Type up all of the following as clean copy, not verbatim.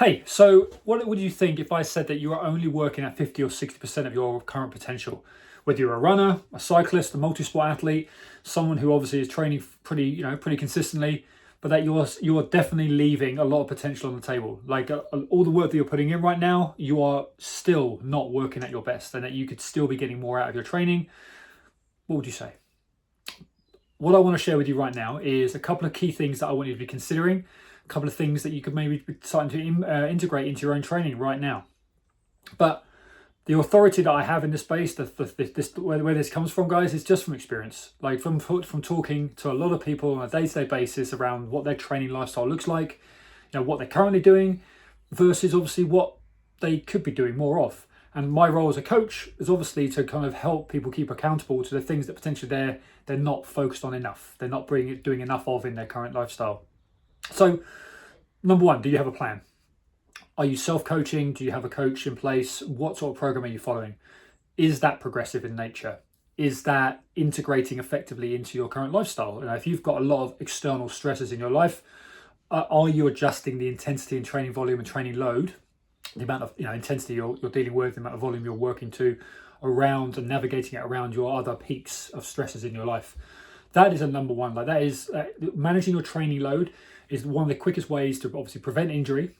Hey, so what would you think if I said that you are only working at 50 or 60% of your current potential? Whether you're a runner, a cyclist, a multi-sport athlete, someone who obviously is training pretty consistently, but that you're definitely leaving a lot of potential on the table. Like all the work that you're putting in right now, you are still not working at your best, and that you could still be getting more out of your training. What would you say? What I want to share with you right now is a couple of key things that I want you to be considering, a couple of things that you could maybe be starting to integrate into your own training right now. But the authority that I have in this space, where this comes from, guys, is just from experience. Like from talking to a lot of people on a day-to-day basis around what their training lifestyle looks like, what they're currently doing, versus obviously what they could be doing more of. And my role as a coach is obviously to kind of help people keep accountable to the things that potentially they're not focused on enough. They're not doing enough of in their current lifestyle. So, number one, do you have a plan? Are you self-coaching? Do you have a coach in place? What sort of program are you following? Is that progressive in nature? Is that integrating effectively into your current lifestyle? If you've got a lot of external stresses in your life, are you adjusting the intensity and training volume and training load, the amount of intensity you're dealing with, the amount of volume you're working to, around and navigating it around your other peaks of stresses in your life? That is a number one. Like that is managing your training load is one of the quickest ways to obviously prevent injury,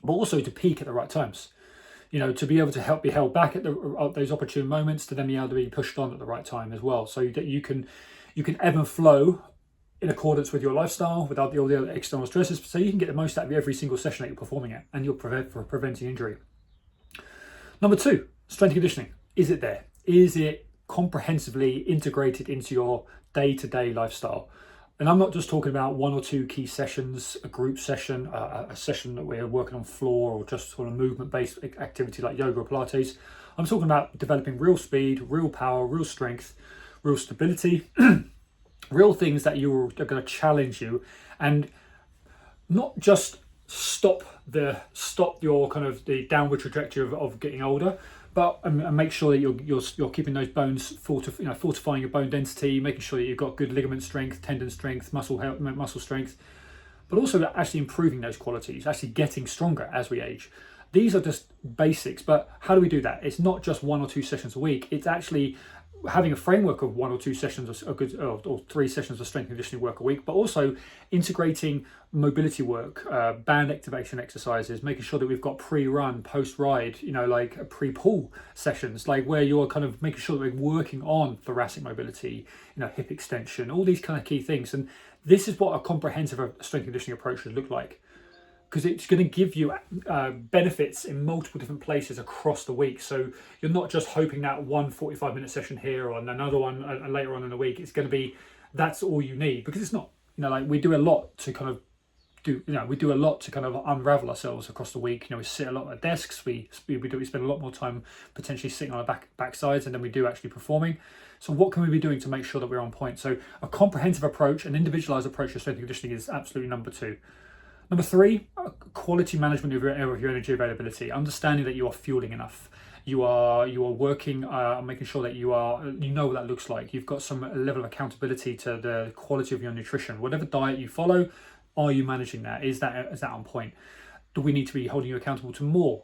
but also to peak at the right times. To be able to be held back at those opportune moments, to then be able to be pushed on at the right time as well, so that you can ebb and flow in accordance with your lifestyle without all the other external stresses, so you can get the most out of every single session that you're performing at, and you're preventing injury. Number two, strength and conditioning. Is it there? Is it comprehensively integrated into your day-to-day lifestyle? And I'm not just talking about one or two key sessions, a group session, a session that we're working on floor, or just sort of movement-based activity like yoga or Pilates. I'm talking about developing real speed, real power, real strength, real stability, real things that are going to challenge you, and not just stop your kind of the downward trajectory of getting older, but and make sure that you're keeping those bones fortifying your bone density, making sure that you've got good ligament strength, tendon strength, muscle strength, but also actually improving those qualities, actually getting stronger as we age. These are just basics, but how do we do that? It's not just one or two sessions a week. It's actually having a framework of one or two sessions or 3 sessions of strength and conditioning work a week, but also integrating mobility work, band activation exercises, making sure that we've got pre-run, post-ride, like pre-pull sessions, like where you're kind of making sure that we're working on thoracic mobility, hip extension, all these kind of key things. And this is what a comprehensive strength and conditioning approach should look like, because it's going to give you benefits in multiple different places across the week. So you're not just hoping that one 45-minute session here or another one later on in the week. It's going to be, that's all you need, because it's not, like we do a lot to kind of unravel ourselves across the week. We sit a lot at desks. We spend a lot more time potentially sitting on our backsides than we do actually performing. So what can we be doing to make sure that we're on point? So a comprehensive approach, an individualized approach to strength and conditioning is absolutely number two. Number three, quality management of your energy availability. Understanding that you are fueling enough. You are working on making sure that you know what that looks like. You've got some level of accountability to the quality of your nutrition. Whatever diet you follow, are you managing that? Is that on point? Do we need to be holding you accountable to more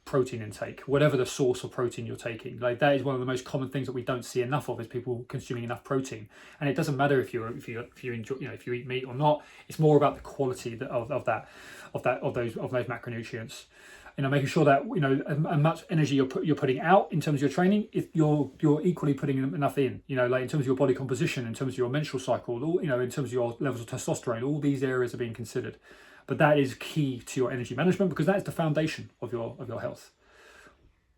protein intake, whatever the source of protein you're taking? Like that is one of the most common things that we don't see enough of, is people consuming enough protein. And it doesn't matter if you enjoy, if you eat meat or not. It's more about the quality of those macronutrients. Making sure that how much energy you're putting out in terms of your training, if you're equally putting enough in. Like in terms of your body composition, in terms of your menstrual cycle, in terms of your levels of testosterone, all these areas are being considered. But that is key to your energy management, because that is the foundation of your health.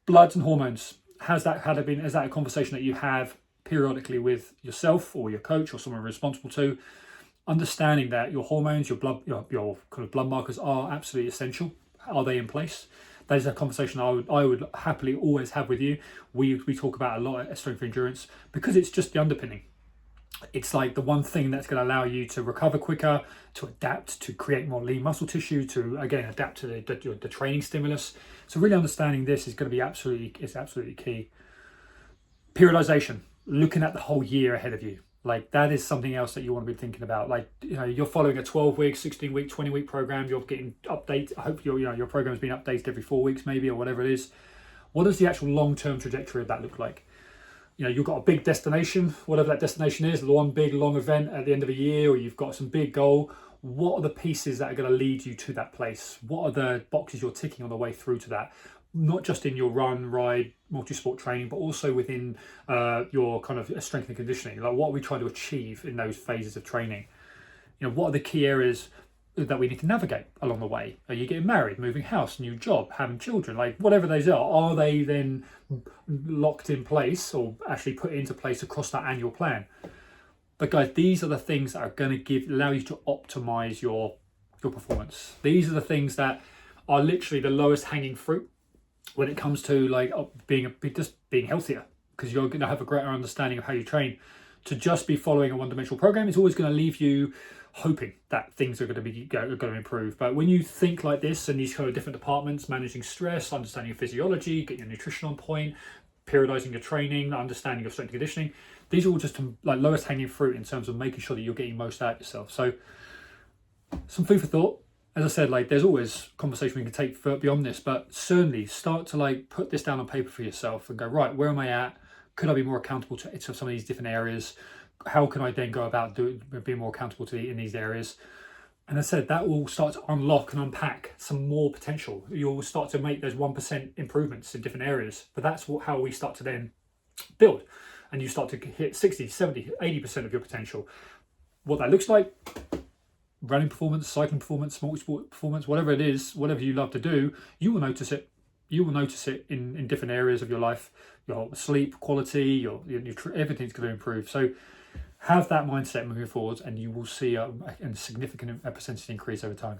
Bloods and hormones. Has that a conversation that you have periodically with yourself or your coach or someone responsible to? Understanding that your hormones, your blood, your kind of blood markers are absolutely essential. Are they in place? That is a conversation I would happily always have with you. We talk about a lot at Strength for Endurance, because it's just the underpinning. It's like the one thing that's going to allow you to recover quicker, to adapt, to create more lean muscle tissue, to again adapt to the training stimulus. So really understanding this is going to be absolutely key. Periodization, looking at the whole year ahead of you. Like that is something else that you want to be thinking about. Like, you're following a 12-week, 16-week, 20-week program. You're getting updates. I hope your program is being updated every 4 weeks, maybe, or whatever it is. What does the actual long-term trajectory of that look like? You've got a big destination, whatever that destination is, one big long event at the end of a year, or you've got some big goal. What are the pieces that are going to lead you to that place? What are the boxes you're ticking on the way through to that? Not just in your run, ride, multi-sport training, but also within your kind of strength and conditioning. Like, what are we trying to achieve in those phases of training? What are the key areas that we need to navigate along the way? Are you getting married, moving house, new job, having children? Like, whatever those are they then locked in place or actually put into place across that annual plan? But guys, these are the things that are going to allow you to optimize your performance. These are the things that are literally the lowest hanging fruit when it comes to like being healthier, because you're going to have a greater understanding of how you train. To just be following a one-dimensional program is always going to leave you hoping that things are going to improve. But when you think like this, and these kind of different departments, managing stress, understanding your physiology, getting your nutrition on point, periodizing your training, understanding your strength and conditioning, these are all just like lowest hanging fruit in terms of making sure that you're getting most out of yourself. So some food for thought. As I said, like, there's always conversation we can take beyond this, but certainly start to like put this down on paper for yourself and go, right, where am I at? Could I be more accountable to some of these different areas? How can I then go about being more accountable in these areas? And as I said, that will start to unlock and unpack some more potential. You'll start to make those 1% improvements in different areas. But that's how we start to then build. And you start to hit 60, 70, 80% of your potential. What that looks like, running performance, cycling performance, multi-sport performance, whatever it is, whatever you love to do, you will notice it. You will notice it in different areas of your life. Your sleep quality, your everything's going to improve. So have that mindset moving forward, and you will see a significant percentage increase over time.